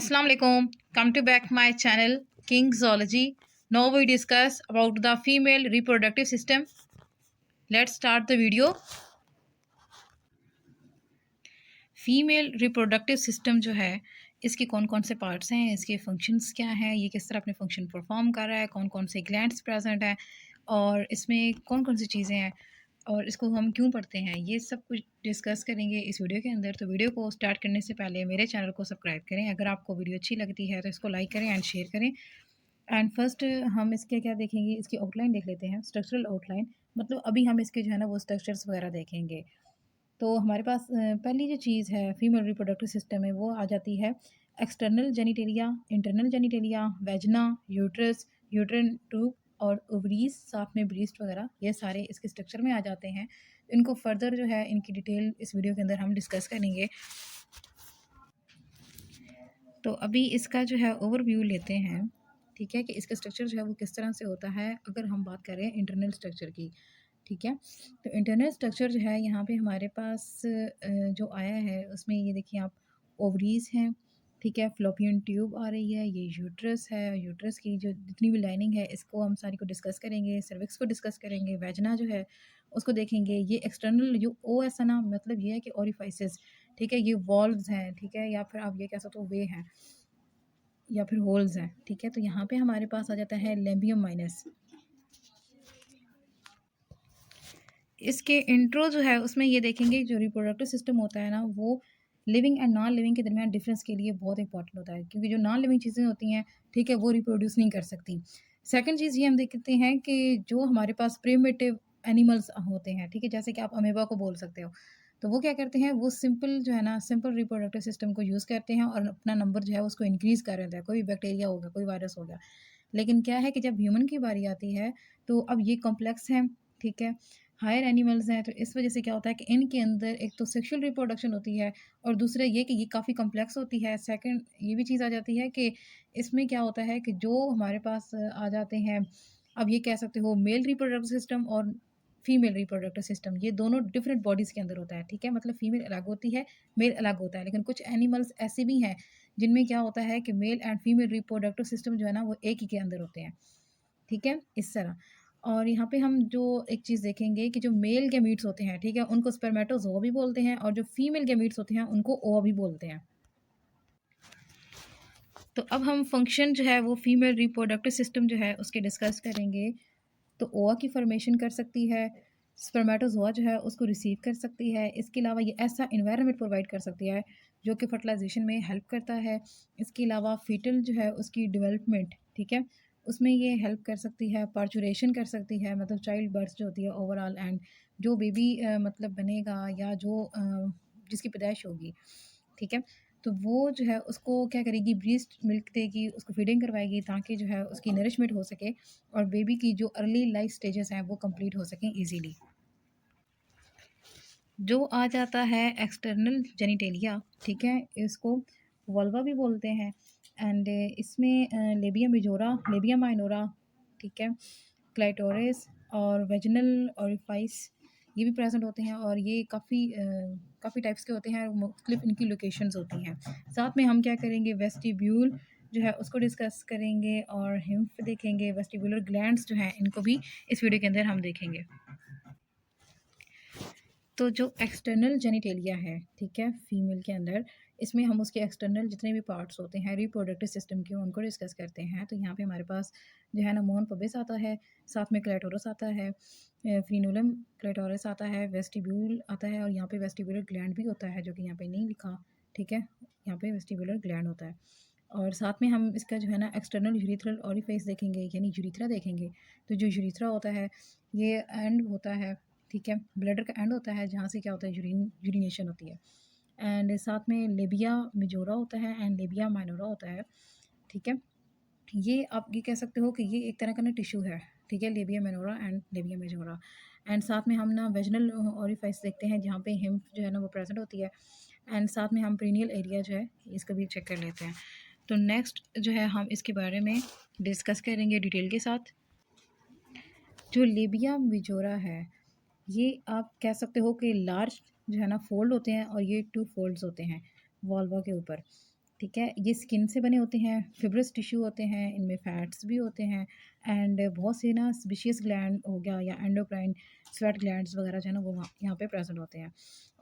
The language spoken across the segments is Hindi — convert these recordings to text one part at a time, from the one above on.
Assalamu alaikum. Come to back my channel King Zoology. Now we discuss about the female reproductive system. Let's start the video. Female reproductive system जो है इसके कौन कौन से पार्ट्स हैं, इसके फंक्शंस क्या हैं, ये किस तरह अपने फंक्शन परफॉर्म कर रहा है, कौन कौन से ग्लैंड्स प्रेजेंट हैं और इसमें कौन कौन सी चीज़ें हैं और इसको हम क्यों पढ़ते हैं, ये सब कुछ डिस्कस करेंगे इस वीडियो के अंदर। तो वीडियो को स्टार्ट करने से पहले मेरे चैनल को सब्सक्राइब करें। अगर आपको वीडियो अच्छी लगती है तो इसको लाइक करें एंड शेयर करें। एंड फर्स्ट हम इसके क्या देखेंगे, इसकी आउटलाइन देख लेते हैं, स्ट्रक्चरल आउटलाइन। मतलब अभी हम इसके जो है ना वो स्ट्रक्चर्स वगैरह देखेंगे। तो हमारे पास पहली जो चीज़ है फीमेल रिप्रोडक्टिव सिस्टम में वो आ जाती है external genitalia, internal genitalia, vagina, uterus, uterine tube और ओवरीज, साथ में ब्रीस्ट वगैरह, ये सारे इसके स्ट्रक्चर में आ जाते हैं। इनको फर्दर जो है इनकी डिटेल इस वीडियो के अंदर हम डिस्कस करेंगे। तो अभी इसका जो है ओवरव्यू लेते हैं, ठीक है, कि इसका स्ट्रक्चर जो है वो किस तरह से होता है। अगर हम बात करें इंटरनल स्ट्रक्चर की, ठीक है, तो इंटरनल स्ट्रक्चर जो है यहाँ पे हमारे पास जो आया है उसमें ये देखिए आप, ओवरीज हैं, ठीक है, फ्लोपियन ट्यूब आ रही है, ये यूट्रस है, यूट्रस की जो जितनी भी लाइनिंग है इसको हम सारी को डिस्कस करेंगे, सर्विक्स को डिस्कस करेंगे, वेजना जो है उसको देखेंगे। ये एक्सटर्नल जो ओ एस है ना, मतलब ये है कि ओरिफाइसेस, ठीक है, ये वॉल्व्स हैं, ठीक है, या फिर आप ये कह सकते हो वे हैं या फिर होल्स हैं, ठीक है। तो यहाँ पे हमारे पास आ जाता है लेम्बियम माइनस। इसके इंट्रो जो है उसमें ये देखेंगे जो रिप्रोडक्टिव सिस्टम होता है ना वो लिविंग एंड नॉन लिविंग के दरमियान डिफरेंस के लिए बहुत इंपॉर्टेंट होता है, क्योंकि जो नॉन लिविंग चीज़ें होती हैं, ठीक है, वो रिप्रोड्यूस नहीं कर सकती। सेकंड चीज़ ये हम देखते हैं कि जो हमारे पास प्रिमिटिव एनिमल्स होते हैं, ठीक है, जैसे कि आप अमेबा को बोल सकते हो, तो वो क्या करते हैं, वो सिंपल जो है ना सिंपल रिप्रोडक्टिव सिस्टम को यूज़ करते हैं और अपना नंबर जो है उसको इंक्रीज़ कर देते हैं। कोई बैक्टीरिया हो गया, कोई वायरस हो गया। लेकिन क्या है कि जब ह्यूमन की बारी आती है तो अब ये कॉम्प्लेक्स है, ठीक है, हायर एनिमल्स हैं, तो इस वजह से क्या होता है कि इनके अंदर एक तो सेक्सुअल रिप्रोडक्शन होती है और दूसरा ये कि ये काफ़ी कॉम्प्लेक्स होती है। सेकंड ये भी चीज़ आ जाती है कि इसमें क्या होता है कि जो हमारे पास आ जाते हैं, अब ये कह सकते हो मेल रिप्रोडक्टिव सिस्टम और फीमेल रिप्रोडक्टिव सिस्टम, ये दोनों डिफरेंट बॉडीज़ के अंदर होता है, ठीक है, मतलब फीमेल अलग होती है, मेल अलग होता है। लेकिन कुछ एनिमल्स ऐसे भी हैं जिनमें क्या होता है कि male and female reproductive system जो है ना वो एक ही के अंदर होते हैं, ठीक है, इस तरह। और यहाँ पे हम जो एक चीज़ देखेंगे कि जो मेल गैमीट्स होते हैं, ठीक है, उनको स्पर्मेटोज़ोआ भी बोलते हैं और जो फीमेल गैमीट्स होते हैं उनको ओवा भी बोलते हैं। तो अब हम फंक्शन जो है वो फीमेल रिप्रोडक्टिव सिस्टम जो है उसके डिस्कस करेंगे। तो ओवा की फॉर्मेशन कर सकती है, स्पर्मेटोज़ोआ जो है उसको रिसीव कर सकती है। इसके अलावा ये ऐसा इन्वायरमेंट प्रोवाइड कर सकती है जो कि फर्टिलाइजेशन में हेल्प करता है। इसके अलावा फीटल जो है उसकी डेवलपमेंट, ठीक है, उसमें ये हेल्प कर सकती है। पार्चुरेशन कर सकती है, मतलब चाइल्ड बर्थ जो होती है ओवरऑल, एंड जो बेबी मतलब बनेगा या जो जिसकी पैदाइश होगी, ठीक है, तो वो जो है उसको क्या करेगी, ब्रीस्ट मिल्क देगी, उसको फीडिंग करवाएगी ताकि जो है उसकी नरिशमेंट हो सके और बेबी की जो अर्ली लाइफ स्टेजेस हैं वो कंप्लीट हो सकें इजीली। जो आ जाता है एक्सटर्नल जेनिटेलिया, ठीक है, इसको वल्वा भी बोलते हैं। एंड इसमें लेबिया मेजोरा, लेबिया माइनोरा, ठीक है, क्लाइटोरिस और वेजिनल ओरिफाइस ये भी प्रेजेंट होते हैं और ये काफ़ी टाइप्स के होते हैं, मुख्तलिफ इनकी लोकेशंस होती हैं। साथ में हम क्या करेंगे, वेस्टिब्यूल जो है उसको डिस्कस करेंगे और हिम्फ देखेंगे, वेस्टिबुलर ग्लैंड्स जो हैं इनको भी इस वीडियो के अंदर हम देखेंगे। तो जो एक्सटर्नल जेनिटेलिया है, ठीक है, फीमेल के अंदर, इसमें हम उसके एक्सटर्नल जितने भी पार्ट्स होते हैं रिप्रोडक्टिव सिस्टम के उनको डिस्कस करते हैं। तो यहाँ पे हमारे पास जो है ना मोन पबिस आता है, साथ में क्लेटोरस आता है, फ्रीनुलम क्लेटोरस आता है, वेस्टिब्यूल आता है और यहाँ पे वेस्टिबुलर ग्लैंड भी होता है जो कि यहाँ पे नहीं लिखा, ठीक है, यहाँ पे वेस्टिबुलर ग्लैंड होता है। और साथ में हम इसका जो है ना एक्सटर्नल यूरिथ्रल ओरिफाइस देखेंगे, यानी यूरिथ्रा देखेंगे। तो जो यूरिथ्रा होता है ये एंड होता है, ठीक है, ब्लैडर का एंड होता है जहाँ से क्या होता है यूरिनेशन होती है। एंड साथ में लेबिया मेजोरा होता है एंड लेबिया माइनोरा होता है, ठीक है। ये आप ये कह सकते हो कि ये एक तरह का ना टिश्यू है, ठीक है, लेबिया minora and labia majora. And साथ में हम ना वेजिनल ओरिफाइस देखते हैं जहाँ पे हिम्फ जो है ना वो प्रेजेंट होती है। एंड साथ में हम प्रीनियल एरिया जो है इसका भी चेक कर लेते हैं। तो नेक्स्ट जो है हम इसके बारे में डिस्कस करेंगे डिटेल के साथ। जो लेबिया मेजोरा है ये आप कह सकते हो कि लार्ज जो है ना फोल्ड होते हैं और ये 2 फोल्ड्स होते हैं वॉल्वा के ऊपर, ठीक है? ये स्किन से बने होते हैं, फिब्रस टिश्यू होते हैं, इनमें फैट्स भी होते हैं एंड बहुत से ना सेबेशियस ग्लैंड हो गया या एंडोक्राइन स्वेट ग्लैंड्स वगैरह जो है ना वो वहाँ यहाँ पे प्रेजेंट होते हैं।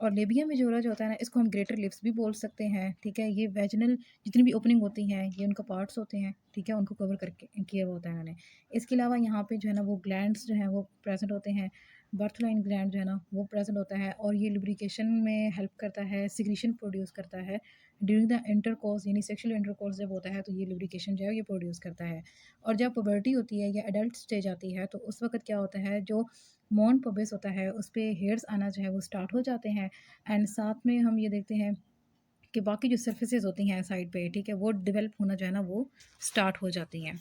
और लेबिया मेजोरा जो होता है ना इसको हम ग्रेटर लिप्स भी बोल सकते हैं, ठीक है? ये वेजिनल जितनी भी ओपनिंग होती हैं ये उनका पार्ट्स होते हैं, ठीक है? उनको कवर करके किया हुआ होता है इन्होंने। इसके अलावा यहाँ पे जो है ना वो ग्लैंड्स जो हैं वो प्रेजेंट होते हैं, बर्थ लाइन ग्लैंड जो है ना वो प्रेजेंट होता है और ये लुब्रिकेशन में हेल्प करता है, सिक्रीशन प्रोड्यूस करता है ड्यूरिंग द इंटरकोर्स, यानी सेक्सुअल इंटरकोर्स जब होता है तो ये लुब्रिकेशन जो है ये प्रोड्यूस करता है। और जब पुबर्टी होती है या एडल्ट स्टेज आती है तो उस वक्त क्या होता है, जो मॉन पबिस होता है उस पे हेयर्स आना जो है वो स्टार्ट हो जाते हैं एंड साथ में हम ये देखते हैं कि बाकी जो सर्फेसेस होती हैं साइड पे, ठीक है, वो डेवलप होना जो है ना वो स्टार्ट हो जाती हैं।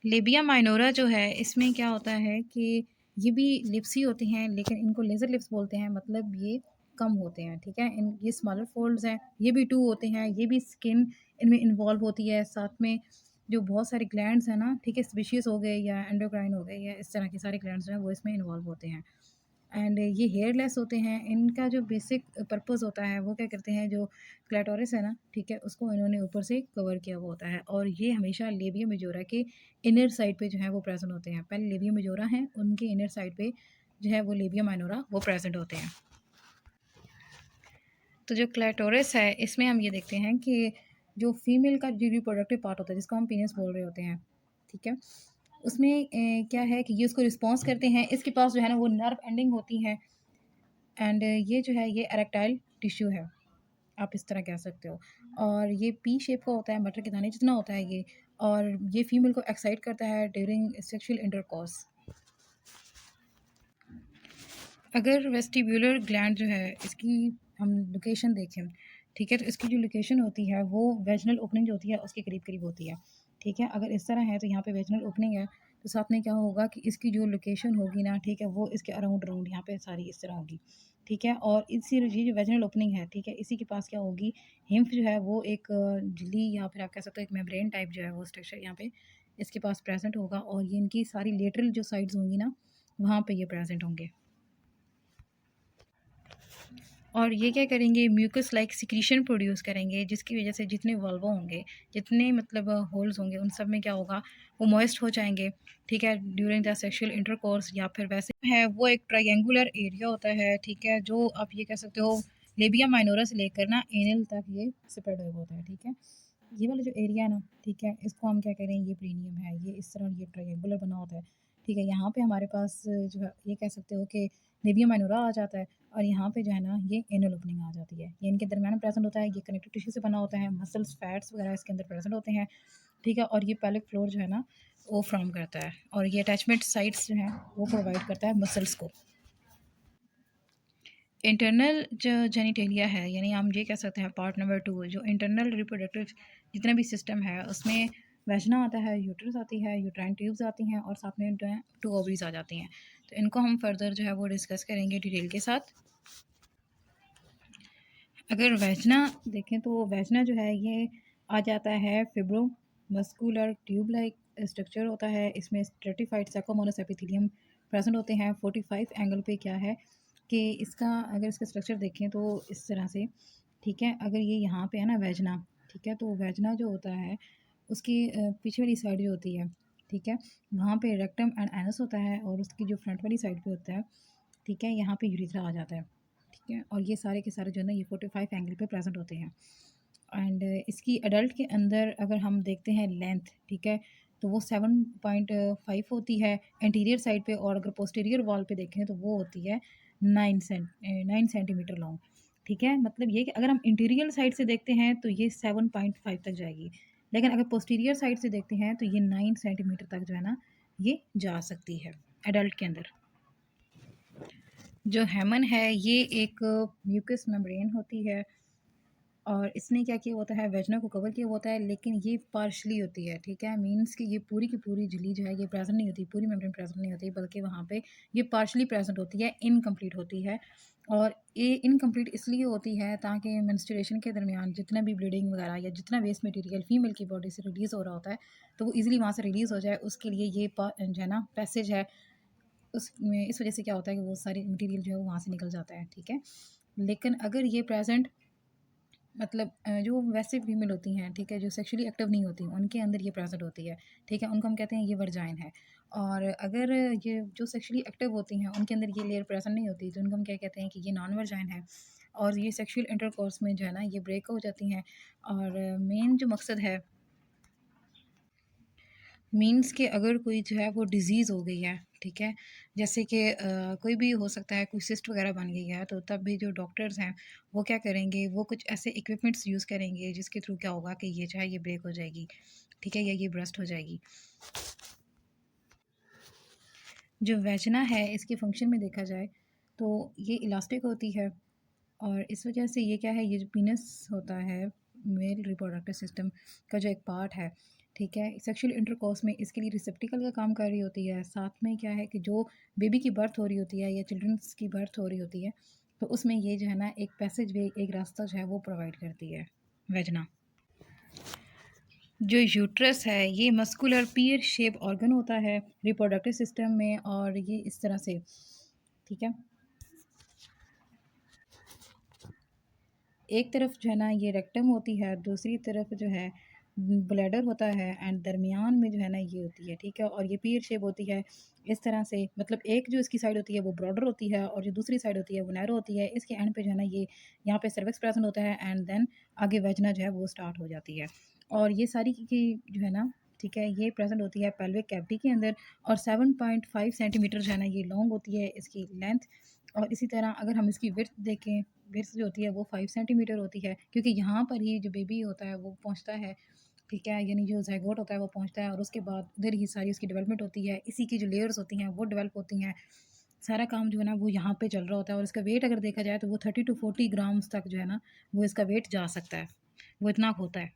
लेबिया माइनोरा जो है इसमें क्या होता है कि ये भी लिप्स ही होती हैं लेकिन इनको लेज़र लिप्स बोलते हैं, मतलब ये कम होते हैं, ठीक है? इन ये स्मॉलर फोल्ड्स हैं, ये भी 2 होते हैं, ये भी स्किन इनमें इन्वॉल्व होती है, साथ में जो बहुत सारे ग्लैंड्स हैं ना, ठीक है? स्पीशीज़ हो गए या एंडोक्राइन हो गए या इस तरह के सारे ग्लैंड्स जो हैं वो इसमें इन्वॉल्व होते हैं। एंड ये हेयरलेस होते हैं। इनका जो बेसिक पर्पस होता है वो क्या करते हैं, जो क्लैटोरिस है ना, ठीक है, उसको इन्होंने ऊपर से कवर किया हुआ होता है और ये हमेशा लेबिया मेजोरा के इनर साइड पे जो है वो प्रेजेंट होते हैं। पहले लेबिया मेजोरा हैं, उनके इनर साइड पे जो है वो लेबिया माइनोरा वो प्रेजेंट होते हैं। तो जो क्लैटोरिस है इसमें हम ये देखते हैं कि जो फीमेल का जो रिप्रोडक्टिव पार्ट होता है जिसको हम पीनिस बोल रहे होते हैं, ठीक है, उसमें क्या है कि ये उसको रिस्पॉन्स करते हैं, इसके पास जो है ना वो नर्व एंडिंग होती है एंड ये जो है ये एरेक्टाइल टिश्यू है, आप इस तरह कह सकते हो। और ये पी शेप का होता है, मटर के दाने जितना होता है ये, और ये फीमेल को एक्साइट करता है ड्यूरिंग सेक्सुअल इंटरकोर्स। अगर वेस्टिब्यूलर ग्लैंड जो है इसकी हम लोकेशन देखें, ठीक है, तो इसकी जो लोकेशन होती है वो वेजिनल ओपनिंग जो होती है उसके करीब करीब होती है, ठीक है। अगर इस तरह है तो यहाँ पे वेजिनल ओपनिंग है, तो साथ में क्या होगा कि इसकी जो लोकेशन होगी ना, ठीक है, वो इसके अराउंड अराउंड यहाँ पे सारी इस तरह होगी, ठीक है। और इसी ये जो वेजिनल ओपनिंग है, ठीक है, इसी के पास क्या होगी, हिम्फ जो है वो एक झिल्ली या फिर आप कह सकते हो एक मेम्ब्रेन टाइप जो है वो स्ट्रक्चर यहाँ पे इसके पास प्रेजेंट होगा और ये इनकी सारी लेटरल जो साइड्स होंगी ना वहाँ पे ये प्रेजेंट होंगे। और ये क्या करेंगे, म्यूकस लाइक सिक्रीशन प्रोड्यूस करेंगे जिसकी वजह से जितने वल्वा होंगे, जितने मतलब होल्स होंगे, उन सब में क्या होगा, वो मॉइस्ट हो जाएंगे, ठीक है, ड्यूरिंग द सेक्सुअल इंटरकोर्स। या फिर वैसे है वो एक ट्रायंगुलर एरिया होता है, ठीक है, जो आप ये कह सकते हो लेबिया माइनोरा से लेकर ना एनल तक ये स्प्रेड हुआ होता है, ठीक है। ये वाला जो एरिया है ना, ठीक है, इसको हम क्या करें, ये प्रीनियम है, ये इस तरह ये ट्रायंगुलर बना होता है, ठीक है। यहाँ पे हमारे पास जो है ये कह सकते हो कि लेबिया माइनोरा आ जाता है और यहाँ पे जो है ना ये एनल ओपनिंग आ जाती है, ये इनके दरमियान प्रेजेंट होता है, ये कनेक्टिव टिश्यू से बना होता है, मसल्स फैट्स वगैरह इसके अंदर प्रेजेंट होते हैं, ठीक है। और ये पेल्विक फ्लोर जो है ना वो फ्रॉम करता है और ये अटैचमेंट साइट्स जो हैं वो प्रोवाइड करता है मसल्स को। इंटरनल जो जेनिटेलिया है, यानी हम ये कह सकते हैं पार्ट नंबर 2, जो इंटरनल रिप्रोडक्टिव जितना भी सिस्टम है उसमें वैजना आता है, यूट्रस आती है, यूट्राइन ट्यूब्स आती हैं और साथ में जो है 2 ओवरीज आ जाती हैं। तो इनको हम फर्दर जो है वो डिस्कस करेंगे डिटेल के साथ। अगर वैजना देखें तो वैजना जो है ये आ जाता है fibro muscular tube like structure होता है, इसमें स्ट्रेटिफाइड सैकोमोनस एपिथेलियम प्रेजेंट होते हैं। 45 एंगल पे क्या है कि इसका अगर इसका स्ट्रक्चर देखें तो इस तरह से, ठीक है। अगर ये यहाँ पे है ना वैजना, ठीक है, तो वैजना जो होता है उसकी पीछे वाली साइड जो होती है, ठीक है, वहाँ पे रेक्टम एंड एनस होता है और उसकी जो फ्रंट वाली साइड पे होता है, ठीक है, यहाँ पे यूरिथ्रा आ जाता है, ठीक है। और ये सारे के सारे जो है ना ये 45 एंगल पे प्रेजेंट होते हैं। एंड इसकी अडल्ट के अंदर अगर हम देखते हैं लेंथ, ठीक है, तो वो 7.5 होती है एंटीरियर साइड पे, और अगर पोस्टीरियर वॉल पे देखें तो वो होती है 9 सेंटीमीटर लॉन्ग, ठीक है। मतलब ये कि अगर हम इंटीरियर साइड से देखते हैं तो ये 7.5 तक जाएगी, लेकिन अगर पोस्टीरियर साइड से देखते हैं तो ये 9 सेंटीमीटर तक जो है ना ये जा सकती है एडल्ट के अंदर। जो हेमन है ये एक म्यूकस मेम्ब्रेन होती है और इसने क्या किया होता है, वेजना को कवर किया होता है, लेकिन ये पार्शली होती है, ठीक है। मींस कि ये पूरी की पूरी झिल्ली जो है ये प्रेजेंट नहीं होती, पूरी मेम्ब्रेन प्रेजेंट नहीं होती, बल्कि वहाँ पे ये पार्शली प्रेजेंट होती है, इनकम्प्लीट होती है। और ये इनकम्प्लीट इसलिए होती है ताकि मेंस्ट्रुएशन के दरमियान जितना भी ब्लीडिंग वगैरह या जितना वेस्ट मटेरियल फीमेल की बॉडी से रिलीज़ हो रहा होता है तो वो ईजिली वहाँ से रिलीज़ हो जाए, उसके लिए ये जो है ना पैसेज है, उसमें इस वजह से क्या होता है कि वो सारी मटेरियल जो है वो वहाँ से निकल जाता है, ठीक है। लेकिन अगर ये प्रेजेंट मतलब जो वैसे फीमेल होती हैं, ठीक है, जो सेक्सुअली एक्टिव नहीं होती, उनके अंदर ये प्रेज़ेंट होती है, ठीक है? उनको हम कहते हैं ये वर्जाइन है। और अगर ये जो सेक्सुअली एक्टिव होती हैं, उनके अंदर ये लेयर प्रेज़ेंट नहीं होती, तो उनको हम क्या कहते हैं कि ये नॉन वर्जाइन है। और ये सेक्सुअल इंटरकोर्स में जो है ना, ये ब्रेक हो जाती हैं। और मेन जो मकसद है, मीन्स कि अगर कोई जो है वो डिज़ीज़ हो गई है, ठीक है? जैसे कि कोई भी हो सकता है, कोई सिस्ट वग़ैरह बन गई है, तो तब भी जो डॉक्टर्स हैं, वो क्या करेंगे, वो कुछ ऐसे इक्विपमेंट्स यूज़ करेंगे जिसके थ्रू क्या होगा कि ये जो है ये ब्रेक हो जाएगी, ठीक है? या ये बर्स्ट हो जाएगी। जो वैजिना है, इसके फंक्शन में देखा जाए तो ये इलास्टिक होती है। और इस वजह से ये क्या है, ये जो पीनस होता है, मेल रिप्रोडक्टिव सिस्टम का जो एक पार्ट है, ठीक है, सेक्सुअल इंटरकोर्स में इसके लिए रिसेप्टिकल का काम कर रही होती है। साथ में क्या है कि जो बेबी की बर्थ हो रही होती है या चिल्ड्रंस की बर्थ हो रही होती है, तो उसमें ये जो है ना एक पैसेज वे, एक रास्ता जो है वो प्रोवाइड करती है वेजना। जो यूट्रस है ये मस्कुलर पीयर शेप ऑर्गन होता है रिप्रोडक्टिव सिस्टम में, और ये इस तरह से, ठीक है, एक तरफ जो है ना ये रेक्टम होती है, दूसरी तरफ जो है ब्लैडर होता है, एंड दरमियान में जो है ना ये होती है, ठीक है। और ये पीयर शेप होती है इस तरह से, मतलब एक जो इसकी साइड होती है वो ब्रॉडर होती है और जो दूसरी साइड होती है वो नैरो होती है। इसके एंड पे जो है ना ये यहाँ पे सर्विक्स प्रेजेंट होता है, एंड देन आगे वेजना जो है वो स्टार्ट हो जाती है। और ये सारी की जो है ना, ठीक है, ये प्रेजेंट होती है पेल्विक कैविटी के अंदर। और 7.5 सेंटीमीटर जो है ना ये लॉन्ग होती है इसकी लेंथ। और इसी तरह अगर हम इसकी विड्थ देखें, विड्थ जो होती है वो 5 सेंटीमीटर होती है, क्योंकि यहाँ पर ही जो बेबी होता है वो पहुँचता है, ठीक है, यानी जो ज़ायगोट होता है वो पहुँचता है, और उसके बाद उधर ही सारी उसकी डेवलपमेंट होती है। इसी की जो लेयर्स होती हैं वो डेवलप होती हैं। सारा काम जो है ना वो यहाँ पे चल रहा होता है। और इसका वेट अगर देखा जाए तो वो 30 टू 40 ग्राम्स तक जो है ना वो इसका वेट जा सकता है, वो इतना होता है।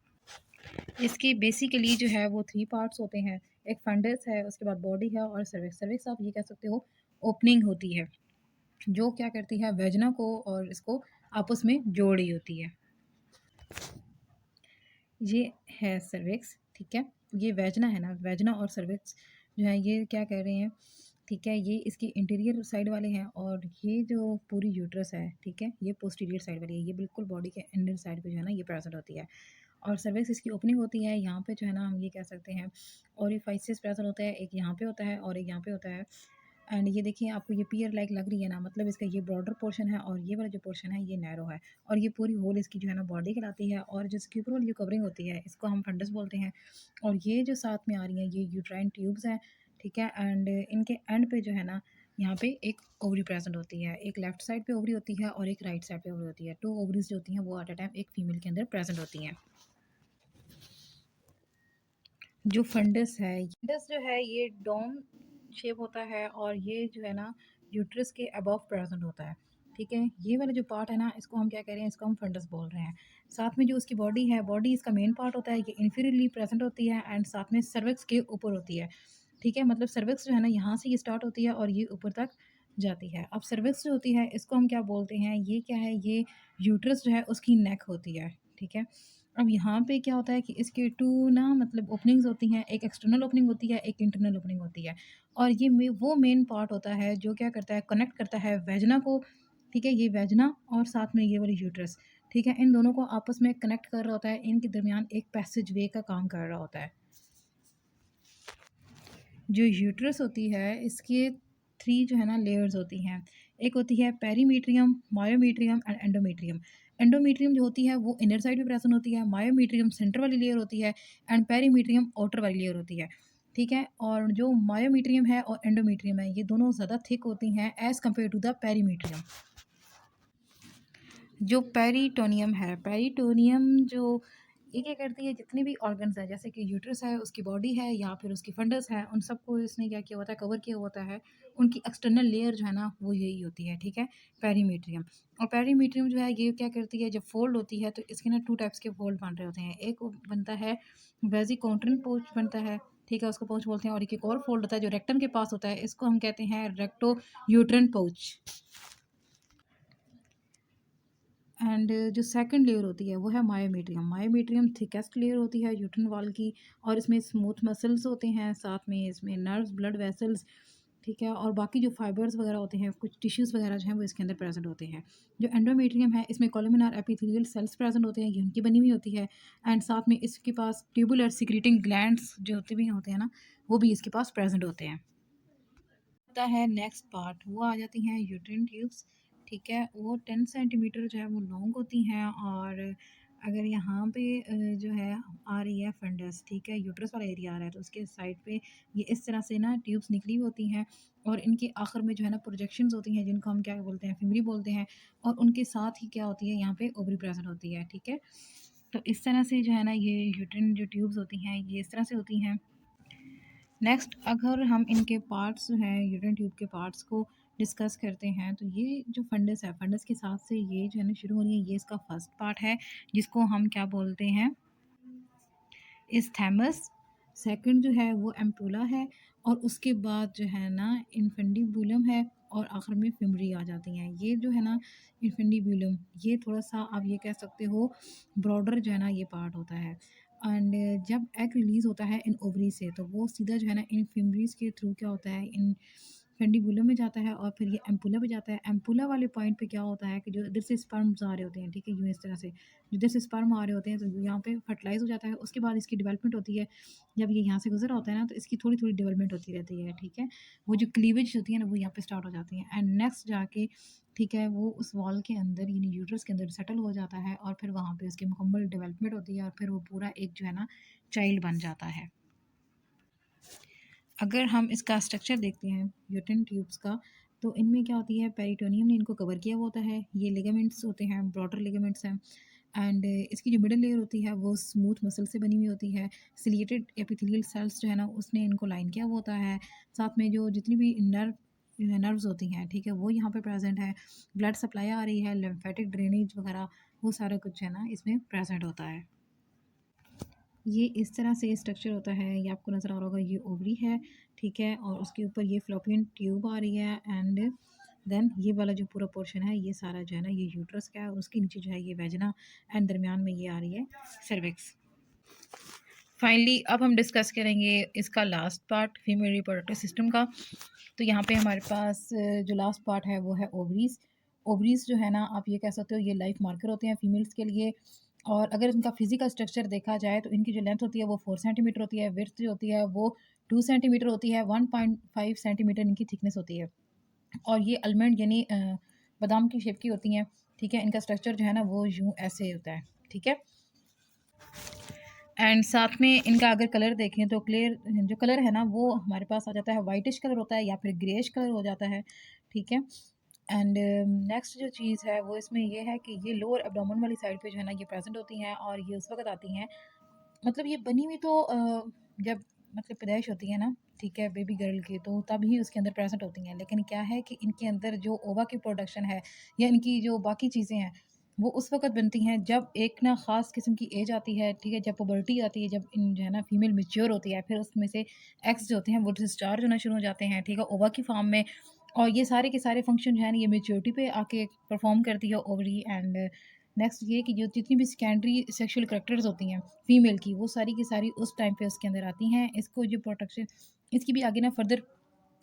इसके बेसिकली जो है वो 3 पार्ट्स होते हैं। एक फंडस है, उसके बाद बॉडी है, और सर्विक्स। सर्विक्स आप ये कह सकते हो ओपनिंग होती है, जो क्या करती है वेजना को और इसको आपस में जोड़ रही होती है। ये है सर्विक्स, ठीक है। ये वेजना है ना, वेजना और सर्विक्स जो है ये क्या कह रहे हैं, ठीक है, ये इसकी इंटीरियर साइड वाले हैं। और ये जो पूरी यूट्रस है, ठीक है, ये पोस्टीरियर साइड वाली है, ये बिल्कुल बॉडी के इंडर साइड पे जो है ना ये प्रेजेंट होती है। और सर्विक्स इसकी ओपनिंग होती है यहाँ पे जो है ना, हम ये कह सकते हैं ओरिफाइसिस प्रेजेंट होता है, एक यहाँ पे होता है और एक यहाँ पे होता है। एंड ये देखिए आपको ये पियर लाइक लग रही है ना, मतलब इसका ये ब्रॉडर पोर्शन है और ये वाला जो पोर्शन है ये नैरो है। और ये पूरी होल इसकी जो है ना बॉडी कहलाती है। और जिसके ऊपर वाली जो कवरिंग होती है इसको हम फंडस बोलते हैं। और ये जो साथ में आ रही हैं ये यूट्राइन ट्यूब्स हैं, ठीक है। एंड इनके एंड पे जो है ना यहाँ पे एक ओवरी प्रेजेंट होती है, एक लेफ्ट साइड पे ओवरी होती है और एक राइट साइड पे ओवरी होती है। 2 ओवरीज जो होती हैं वो एट अ टाइम एक फीमेल के अंदर प्रेजेंट होती हैं। जो फंडस है, फंडस जो है ये डोम शेप होता है, और ये जो है ना यूट्रस के अबव प्रेजेंट होता है, ठीक है। ये वाला जो पार्ट है ना इसको हम क्या कह रहे हैं, इसको हम फंडस बोल रहे हैं। साथ में जो उसकी बॉडी है, बॉडी इसका मेन पार्ट होता है, ये इंफीरियरली प्रेजेंट होती है, एंड साथ में सर्विक्स के ऊपर होती है, ठीक है। मतलब सर्विक्स जो है ना यहाँ से ये स्टार्ट होती है और ये ऊपर तक जाती है। अब सर्विक्स जो होती है इसको हम क्या बोलते हैं, ये क्या है, ये यूट्रस जो है उसकी नेक होती है, ठीक है। अब यहाँ पे क्या होता है कि इसके 2 ना मतलब ओपनिंग्स होती हैं, एक एक्सटर्नल ओपनिंग होती है, एक इंटरनल ओपनिंग होती है। और ये वो मेन पार्ट होता है जो क्या करता है, कनेक्ट करता है वेजिना को, ठीक है, ये वेजिना और साथ में ये वाली यूट्रस, ठीक है, इन दोनों को आपस में कनेक्ट कर रहा होता है, इनके दरमियान एक पैसेज वे का काम कर रहा होता है। जो यूट्रस होती है इसके 3 जो है ना लेयर्स होती हैं। एक होती है पेरीमीट्रियम, मायोमीट्रियम एंड एंडोमीट्रियम। एंडोमीट्रियम जो होती है वो इनर साइड पे प्रेजेंट होती है, मायोमीट्रियम सेंटर वाली लेयर होती है, एंड पेरीमीट्रियम आउटर वाली लेयर होती है, ठीक है। और जो मायोमीट्रियम है और एंडोमीट्रियम है ये दोनों ज़्यादा थिक होती हैं as compared to the perimetrium. जो पेरिटोनियम है, पेरिटोनियम जो ये क्या करती है, जितने भी ऑर्गन्स हैं जैसे कि यूट्रस है, उसकी बॉडी है या फिर उसकी फंडस है, उन सबको इसने क्या किया होता है, कवर किया होता है। उनकी एक्सटर्नल लेयर जो है ना वो यही होती है, ठीक है, पेरीमीट्रियम। और पेरीमीट्रियम जो है ये क्या करती है, जब फोल्ड होती है तो इसके ना 2 टाइप्स के फोल्ड बन रहे होते हैं। एक वो बनता है वेजिकोट्रिन पोच बनता है, ठीक है, उसको पोच बोलते हैं। और एक और फोल्ड होता है जो रेक्टम के पास होता है, इसको हम कहते हैं रेक्टो यूट्रन पोच। एंड जो सेकंड लेयर होती है वो है मायोमीट्रियम। मायोमीट्रियम थिकेस्ट लेयर होती है यूट्रन वॉल की, और इसमें स्मूथ मसल्स होते हैं, साथ में इसमें नर्व्स, ब्लड वेसल्स, ठीक है? और बाकी जो फाइबर्स वगैरह होते हैं, कुछ टिश्यूज़ वगैरह जो हैं वो इसके अंदर प्रेज़ेंट होते हैं। जो एंडोमेट्रियम है इसमें कोलुमिनार एपिथेलियल सेल्स प्रेज़ेंट होते हैं, ये उनकी बनी हुई होती है। एंड साथ में इसके पास ट्यूबुलर सिक्रीटिंग ग्लैंड्स जो होते भी होते हैं ना, वो भी इसके पास प्रेज़ेंट होते हैं। होता है नेक्स्ट पार्ट, वो आ जाती हैं यूट्रिन ट्यूब्स। ठीक है, वो 10 सेंटीमीटर जो है वो लॉन्ग होती हैं। और अगर यहाँ पे जो है आ रही है फंडस, ठीक है, यूट्रस वाला एरिया आ रहा है, तो उसके साइड पे ये इस तरह से ना ट्यूब्स निकली होती हैं। और इनके आखिर में जो है ना प्रोजेक्शंस होती हैं, जिनको हम क्या बोलते हैं, फिमरी बोलते हैं। और उनके साथ ही क्या होती है, यहाँ पे ओवरी प्रेजेंट होती है। ठीक है, तो इस तरह से जो है ना ये यूट्रिन जो ट्यूब्स होती हैं ये इस तरह से होती हैं। नेक्स्ट अगर हम इनके पार्ट्स जो हैं, यूरिन ट्यूब के पार्ट्स को डिस्कस करते हैं, तो ये जो फंडस है, फंडस के साथ से ये जो है ना शुरू हो रही है, ये इसका फर्स्ट पार्ट है, जिसको हम क्या बोलते हैं, इस्थैमस। सेकंड जो है वो एम्पुला है। और उसके बाद जो है ना इन्फेंडिबुलम है। और आखिर में फिमरी आ जाती हैं। ये जो है ना इन्फेंडिबुलम, ये थोड़ा सा आप ये कह सकते हो ब्रॉडर जो है ना ये पार्ट होता है। एंड जब एग रिलीज़ होता है इन ओवरी से, तो वो सीधा जो है ना इन फिमरीज के थ्रू क्या होता है, इन फेंडिबुलम में जाता है और फिर ये एम्पुला पे जाता है। एम्पुला वाले पॉइंट पे क्या होता है कि जो इधर से स्पर्म्स आ रहे होते हैं, ठीक है, यूँ इस तरह से जिधर से स्पर्म आ रहे होते हैं, तो यहाँ पे फर्टिलाइज़ हो जाता है। उसके बाद इसकी डेवलपमेंट होती है। जब ये यहाँ से गुज़र होता है ना, तो इसकी थोड़ी-थोड़ी डेवलपमेंट होती रहती है, ठीक है। वो जो क्लीवेज होती है ना, वो यहाँ पे स्टार्ट हो जाती है। एंड नेक्स्ट जाके, ठीक है, वो उस वॉल के अंदर यानी यूट्रस के अंदर सेटल हो जाता है। और फिर वहाँ पे उसकी मुकम्मल डेवलपमेंट होती है और फिर वो पूरा एक जो है ना चाइल्ड बन जाता है। अगर हम इसका स्ट्रक्चर देखते हैं यूट्रिन ट्यूब्स का, तो इनमें क्या होती है, पेरिटोनियम ने इनको कवर किया हुआ होता है। ये लिगामेंट्स होते हैं, ब्रॉडर लिगामेंट्स हैं। एंड इसकी जो मिडल लेयर होती है वो स्मूथ मसल से बनी हुई होती है। सिलिएटेड एपिथेलियल सेल्स जो है ना उसने इनको लाइन किया हुआ होता है। साथ में जो जितनी भी नर्व्स होती हैं, ठीक है, वो यहाँ पे प्रेजेंट है। ब्लड सप्लाई आ रही है, लिम्फेटिक ड्रेनेज वगैरह, वो सारा कुछ है ना इसमें प्रेजेंट होता है। ये इस तरह से स्ट्रक्चर होता है, ये आपको नज़र आ रहा होगा, ये ओवरी है, ठीक है, और उसके ऊपर ये फ्लोपियन ट्यूब आ रही है। एंड देन ये वाला जो पूरा पोर्शन है ये सारा जो है ना ये यूट्रस का है। और उसके नीचे जो है ये वेजिना। एंड दरमियान में ये आ रही है सर्विक्स। फाइनली अब हम डिस्कस करेंगे इसका last part, female reproductive system का। तो यहाँ पे हमारे पास जो लास्ट पार्ट है वो है ओवरीज। ओवरीज जो है ना आप ये कह सकते हो ये लाइफ मार्कर होते हैं फीमेल्स के लिए। और अगर इनका फिजिकल स्ट्रक्चर देखा जाए, तो इनकी जो लेंथ होती है वो 4 सेंटीमीटर होती है, विड्थ जो होती है वो 2 सेंटीमीटर होती है, 1.5 सेंटीमीटर इनकी थिकनेस होती है। और ये आलमंड यानी बादाम की शेप की होती हैं, ठीक है। इनका स्ट्रक्चर जो है ना वो यूँ ऐसे होता है, ठीक है। एंड साथ में इनका अगर कलर देखें, तो क्लियर जो कलर है ना वो हमारे पास आ जाता है, वाइटिश कलर होता है या फिर ग्रेइश कलर हो जाता है, ठीक है। एंड नेक्स्ट जो चीज़ है वो इसमें ये है कि ये लोअर एब्डोमेन वाली साइड पे जो है ना ये प्रेजेंट होती हैं। और ये उस वक्त आती हैं, मतलब ये बनी हुई तो जब मतलब पैदाइश होती है ना, ठीक है, बेबी गर्ल की, तो तब ही उसके अंदर प्रेजेंट होती हैं। लेकिन क्या है कि इनके अंदर जो ओवा की प्रोडक्शन है या इनकी जो बाकी चीज़ें हैं, वो उस वक़्त बनती हैं जब एक ना ख़ास किस्म की एज आती है, ठीक है, जब पुबर्टी आती है, जब इन जो है ना फीमेल मैच्योर होती है, फिर उसमें से एग्स जो होते हैं वो डिस्चार्ज होना शुरू हो जाते हैं, ठीक है, ओवा की फॉर्म में। और ये सारे के सारे फंक्शन जो है ना ये मैच्योरिटी पे आके परफॉर्म करती है ओवरी। एंड नेक्स्ट ये कि जो जितनी भी सेकेंडरी सेक्सुअल करैक्टर्स होती हैं फीमेल की, वो सारी की सारी उस टाइम पे उसके अंदर आती हैं। इसको जो प्रोटेक्शन, इसकी भी आगे ना फर्दर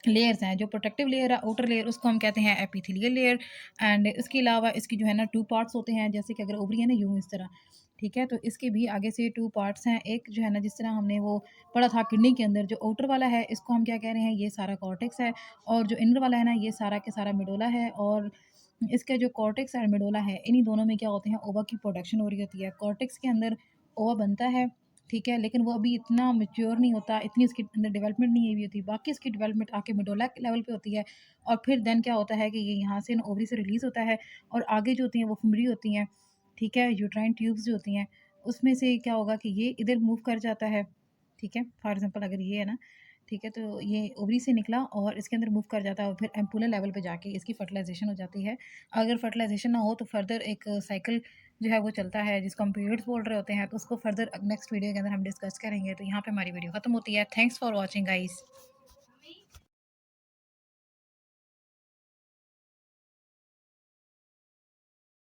लेयर्स हैं। जो प्रोटेक्टिव लेयर है, आउटर लेयर, उसको हम कहते हैं एपिथेलियल लेयर। एंड इसके अलावा इसकी जो है ना 2 पार्ट्स होते हैं, जैसे कि अगर ओवरी है ना यूँ इस तरह, ठीक है, तो इसके भी आगे से 2 पार्ट्स हैं। एक जो है ना जिस तरह हमने वो पढ़ा था किडनी के अंदर, जो आउटर वाला है इसको हम क्या कह रहे हैं, ये सारा कॉर्टेक्स है। और जो इनर वाला है ना ये सारा के सारा मेडुला है। और इसका जो कॉर्टेक्स और मेडुला है, इन्हीं दोनों में क्या होते हैं, ओवा की प्रोडक्शन हो रही होती है। कॉर्टेक्स के अंदर ओवा बनता है, ठीक है, लेकिन वो अभी इतना मैच्योर नहीं होता, इतनी उसके अंदर डेवलपमेंट नहीं हुई होती। बाकी इसकी डेवलपमेंट आके मेडुला के लेवल पे होती है। और फिर देन क्या होता है कि ये यहाँ से ओवरी से रिलीज़ होता है। और आगे जो होती हैं वो फिमरी होती हैं, ठीक है, यूट्राइन ट्यूब्स जो होती हैं, उसमें से क्या होगा कि ये इधर मूव कर जाता है, ठीक है। फॉर एग्ज़ाम्पल अगर ये है ना, ठीक है, तो ये ओवरी से निकला और इसके अंदर मूव कर जाता है और फिर एम्पुलर लेवल पे जाके इसकी फर्टिलाइज़ेशन हो जाती है। अगर फर्टिलाइज़ेशन ना हो तो फर्दर एक साइकिल जो है वो चलता है, जिसको हम पीरियड्स बोल रहे होते हैं। तो उसको फर्दर नेक्स्ट वीडियो के अंदर हम डिस्कस करेंगे। तो यहाँ पे हमारी वीडियो ख़त्म होती है। Thanks for watching guys.